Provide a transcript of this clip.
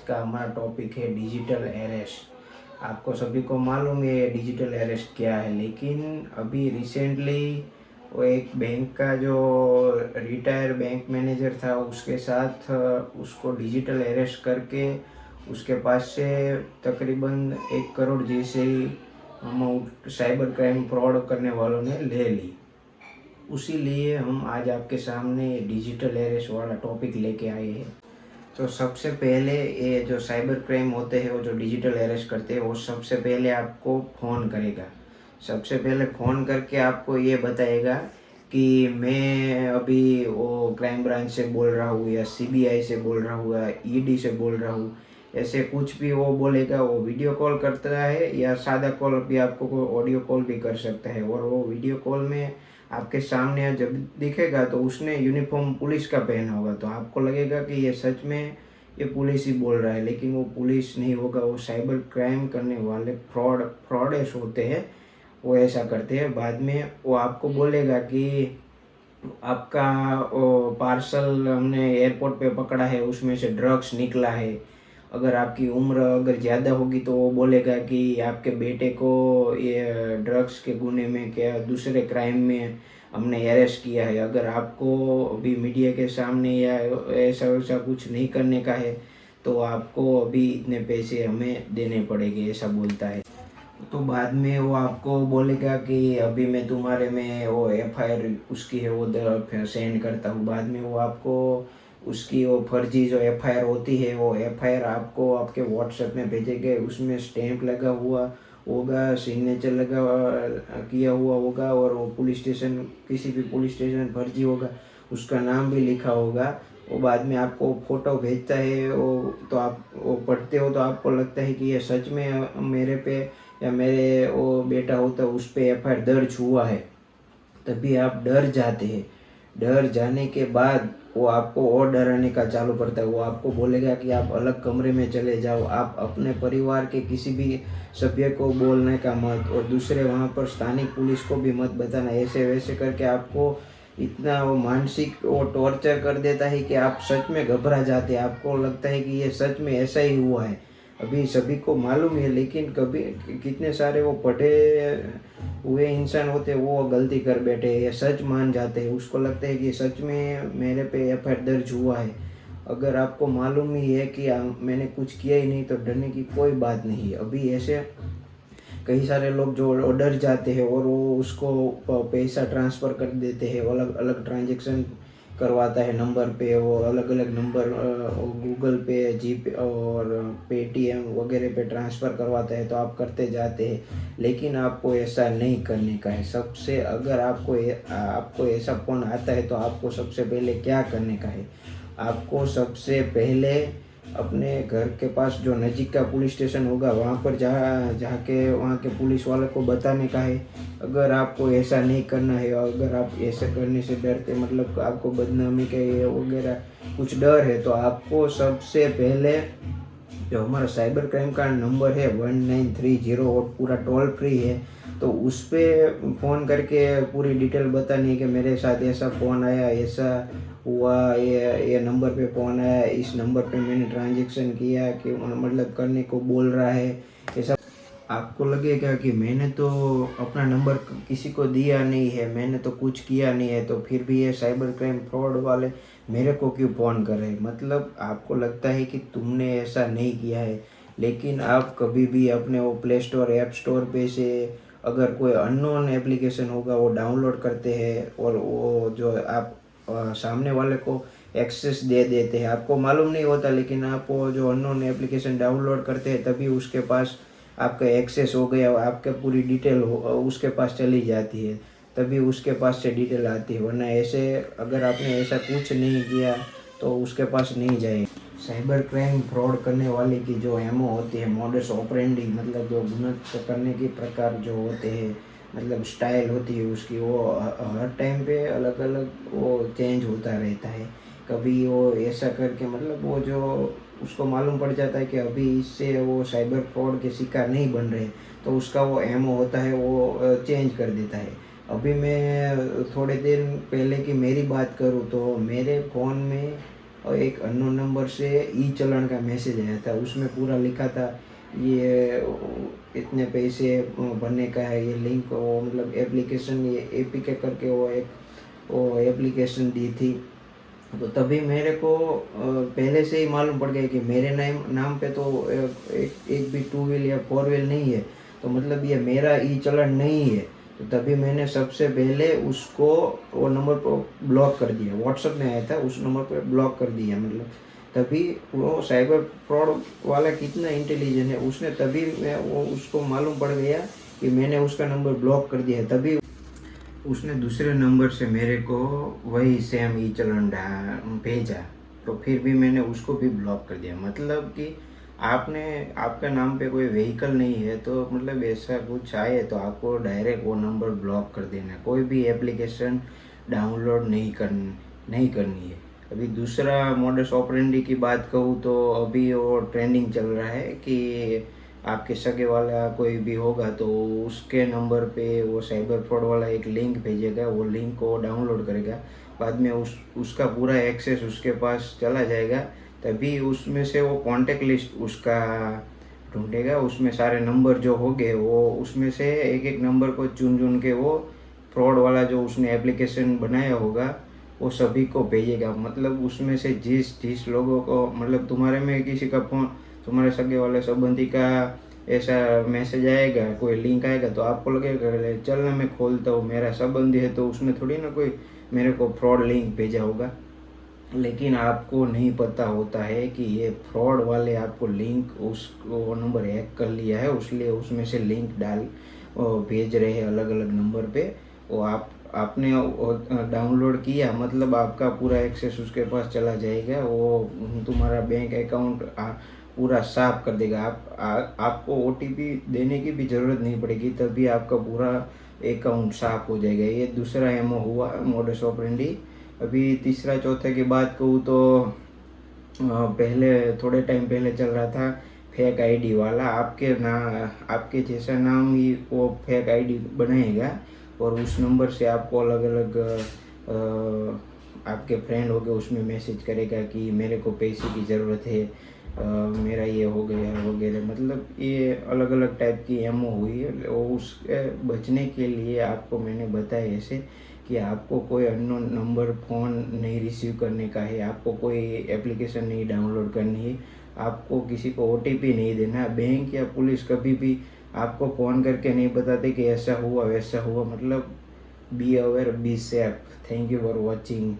का हमारा टॉपिक है डिजिटल अरेस्ट। आपको सभी को मालूम है डिजिटल अरेस्ट क्या है, लेकिन अभी रिसेंटली वो एक बैंक का जो रिटायर बैंक मैनेजर था उसके साथ उसको डिजिटल अरेस्ट करके उसके पास से तकरीबन 1 करोड़ जैसे अमाउंट साइबर क्राइम फ्रॉड करने वालों ने ले ली। उसी लिए हम आज आपके सामने डिजिटल अरेस्ट वाला टॉपिक लेके आए हैं। तो सबसे पहले ये जो साइबर क्राइम होते हैं, वो जो डिजिटल अरेस्ट करते हैं, वो सबसे पहले आपको फ़ोन करेगा। सबसे पहले फ़ोन करके आपको ये बताएगा कि मैं अभी वो क्राइम ब्रांच से बोल रहा हूँ या सीबीआई से बोल रहा हूँ या ईडी से बोल रहा हूँ। ऐसे कुछ भी वो बोलेगा। वो वीडियो कॉल करता है या सादा कॉल भी, आपको कोई ऑडियो कॉल भी कर सकता है। और वो वीडियो कॉल में आपके सामने जब दिखेगा तो उसने यूनिफॉर्म पुलिस का पहना होगा, तो आपको लगेगा कि ये सच में ये पुलिस ही बोल रहा है, लेकिन वो पुलिस नहीं होगा। वो साइबर क्राइम करने वाले फ्रॉडेस होते हैं, वो ऐसा करते हैं। बाद में वो आपको बोलेगा कि आपका वो पार्सल हमने एयरपोर्ट पे पकड़ा है, उसमें से ड्रग्स निकला है। अगर आपकी उम्र अगर ज़्यादा होगी तो वो बोलेगा कि आपके बेटे को ये ड्रग्स के गुने में क्या दूसरे क्राइम में हमने अरेस्ट किया है। अगर आपको अभी मीडिया के सामने या ऐसा वैसा कुछ नहीं करने का है तो आपको अभी इतने पैसे हमें देने पड़ेंगे, ऐसा बोलता है। तो बाद में वो आपको बोलेगा कि अभी मैं तुम्हारे में वो एफआईआर उसकी है वो सेंड करता हूँ। बाद में वो आपको उसकी वो फर्जी जो एफआईआर होती है वो एफआईआर आपको आपके व्हाट्सएप में भेजेंगे। उसमें स्टैंप लगा हुआ होगा, सिग्नेचर लगा किया हुआ होगा, और वो पुलिस स्टेशन, किसी भी पुलिस स्टेशन फर्जी होगा, उसका नाम भी लिखा होगा। वो बाद में आपको फ़ोटो भेजता है वो, तो आप वो पढ़ते हो तो आपको लगता है कि ये सच में मेरे पे या मेरे वो बेटा होता उस पर एफआईआर दर्ज हुआ है। तभी आप डर जाते हैं। डर जाने के बाद वो आपको और डराने का चालू करता है। वो आपको बोलेगा कि आप अलग कमरे में चले जाओ, आप अपने परिवार के किसी भी सभ्य को बोलने का मत, और दूसरे वहाँ पर स्थानिक पुलिस को भी मत बताना। ऐसे वैसे करके आपको इतना वो मानसिक वो टॉर्चर कर देता है कि आप सच में घबरा जाते हैं। आपको लगता है कि ये सच में ऐसा ही हुआ है। अभी सभी को मालूम है, लेकिन कभी कितने सारे वो पढ़े हुए इंसान होते हैं वो गलती कर बैठे या सच मान जाते हैं। उसको लगता है कि सच में मेरे पे एफआईआर दर्ज हुआ है। अगर आपको मालूम ही है कि मैंने कुछ किया ही नहीं तो डरने की कोई बात नहीं है। अभी ऐसे कई सारे लोग जो डर जाते हैं और वो उसको पैसा ट्रांसफ़र कर देते हैं, अलग अलग ट्रांजेक्शन करवाता है नंबर पे, वो अलग अलग नंबर गूगल पे, जीपे और पेटीएम वगैरह पे ट्रांसफ़र करवाता है, तो आप करते जाते हैं। लेकिन आपको ऐसा नहीं करने का है। सबसे अगर आपको ऐसा फ़ोन आता है तो आपको सबसे पहले क्या करने का है? आपको सबसे पहले अपने घर के पास जो नज़दीक का पुलिस स्टेशन होगा वहाँ पर जाके वहाँ के पुलिस वालों को बताने का है। अगर आपको ऐसा नहीं करना है, अगर आप ऐसा करने से डरते, मतलब आपको बदनामी के वगैरह कुछ डर है, तो आपको सबसे पहले जो हमारा साइबर क्राइम का नंबर है 1930 और पूरा टोल फ्री है, तो उस पर फ़ोन करके पूरी डिटेल बतानी है कि मेरे साथ ऐसा फ़ोन आया, ऐसा हुआ, ये नंबर पे फ़ोन आया, इस नंबर पे मैंने ट्रांजेक्शन किया, कि मतलब करने को बोल रहा है। ऐसा आपको लगेगा कि मैंने तो अपना नंबर किसी को दिया नहीं है, मैंने तो कुछ किया नहीं है, तो फिर भी ये साइबर क्राइम फ्रॉड वाले मेरे को क्यों फ़ोन कर रहे हैं। मतलब आपको लगता है कि तुमने ऐसा नहीं किया है, लेकिन आप कभी भी अपने वो प्ले स्टोर, ऐप स्टोर पे से अगर कोई अननोन एप्लीकेशन होगा वो डाउनलोड करते हैं, और वो जो आप सामने वाले को एक्सेस दे देते हैं। आपको मालूम नहीं होता, लेकिन आप वो जो अननोन एप्लीकेशन डाउनलोड करते हैं तभी उसके पास आपका एक्सेस हो गया, आपके पूरी डिटेल उसके पास चली जाती है, तभी उसके पास से डिटेल आती है। वरना ऐसे अगर आपने ऐसा कुछ नहीं किया तो उसके पास नहीं जाए। साइबर क्राइम फ्रॉड करने वाले की जो एमओ होती है, मोडस ऑपरेंडी, मतलब जो गुनत करने के प्रकार जो होते हैं, मतलब स्टाइल होती है उसकी, वो हर टाइम पे अलग अलग वो चेंज होता रहता है। कभी वो ऐसा करके, मतलब वो जो उसको मालूम पड़ जाता है कि अभी इससे वो साइबर फ्रॉड के शिकार नहीं बन रहे, तो उसका वो एमओ होता है वो चेंज कर देता है। अभी मैं थोड़े दिन पहले की मेरी बात करूँ तो मेरे फ़ोन में और एक अननोन नंबर से ई चलन का मैसेज आया था। उसमें पूरा लिखा था ये इतने पैसे भरने का है, ये लिंक वो मतलब एप्लीकेशन ये एपीके करके वो एप्लीकेशन दी थी। तो तभी मेरे को पहले से ही मालूम पड़ गया कि मेरे नाम पे तो एक भी टू व्हील या फोर व्हील नहीं है, तो मतलब ये मेरा ई चलन नहीं है। तो तभी मैंने सबसे पहले उसको वो नंबर पर ब्लॉक कर दिया। व्हाट्सएप में आया था, उस नंबर पर ब्लॉक कर दिया। मतलब तभी वो साइबर फ्रॉड वाला कितना इंटेलिजेंट है, उसने तभी वो उसको मालूम पड़ गया कि मैंने उसका नंबर ब्लॉक कर दिया है। तभी उसने दूसरे नंबर से मेरे को वही सेम ई चलन भेजा। तो फिर भी मैंने उसको भी ब्लॉक कर दिया। मतलब कि आपने आपका नाम पे कोई व्हीकल नहीं है तो मतलब ऐसा कुछ आए तो आपको डायरेक्ट वो नंबर ब्लॉक कर देना है। कोई भी एप्लीकेशन डाउनलोड नहीं करनी है। अभी दूसरा मॉडस ऑपरेंडी की बात कहूँ तो अभी वो ट्रेंडिंग चल रहा है कि आपके सगे वाला कोई भी होगा तो उसके नंबर पे वो साइबर फ्रॉड वाला एक लिंक भेजेगा। वो लिंक को डाउनलोड करेगा, बाद में उसका पूरा एक्सेस उसके पास चला जाएगा। तभी उसमें से वो कॉन्टेक्ट लिस्ट उसका ढूंढेगा। उसमें सारे नंबर जो होंगे वो उसमें से एक एक नंबर को चुन चुन के वो फ्रॉड वाला जो उसने एप्लीकेशन बनाया होगा वो सभी को भेजेगा। मतलब उसमें से जिस जिस लोगों को मतलब तुम्हारे में किसी का फ़ोन, तुम्हारे सगे वाले संबंधी का ऐसा मैसेज आएगा, कोई लिंक आएगा तो आपको लगेगा चल ना मैं खोलता हूँ, मेरा संबंधी है तो उसने थोड़ी ना कोई मेरे को फ्रॉड लिंक भेजा होगा। लेकिन आपको नहीं पता होता है कि ये फ्रॉड वाले आपको लिंक वो नंबर हैक कर लिया है, उसलिए उसमें से लिंक भेज रहे हैं अलग अलग नंबर पे। वो आपने डाउनलोड किया मतलब आपका पूरा एक्सेस उसके पास चला जाएगा। वो तुम्हारा बैंक अकाउंट पूरा साफ कर देगा। आपको ओटीपी देने की भी ज़रूरत नहीं पड़ेगी, तभी आपका पूरा अकाउंट साफ हो जाएगा। ये दूसरा एमओ हुआ मोडस ऑपरेंडी। अभी तीसरा चौथे की बात कहूँ तो पहले थोड़े टाइम पहले चल रहा था फेक आईडी वाला। आपके जैसा नाम ही वो फेक आईडी बनाएगा और उस नंबर से आपको अलग अलग आपके फ्रेंड हो गए उसमें मैसेज करेगा कि मेरे को पैसे की ज़रूरत है, मेरा ये हो गया वगैरह। मतलब ये अलग अलग टाइप की एमओ हुई है। उसके बचने के लिए आपको मैंने बताया ऐसे कि आपको कोई अननोन नंबर फ़ोन नहीं रिसीव करने का है, आपको कोई एप्लीकेशन नहीं डाउनलोड करनी है, आपको किसी को ओटीपी नहीं देना। बैंक या पुलिस कभी भी आपको फ़ोन करके नहीं बताते कि ऐसा हुआ वैसा हुआ। मतलब be aware, be safe. Thank you for watching.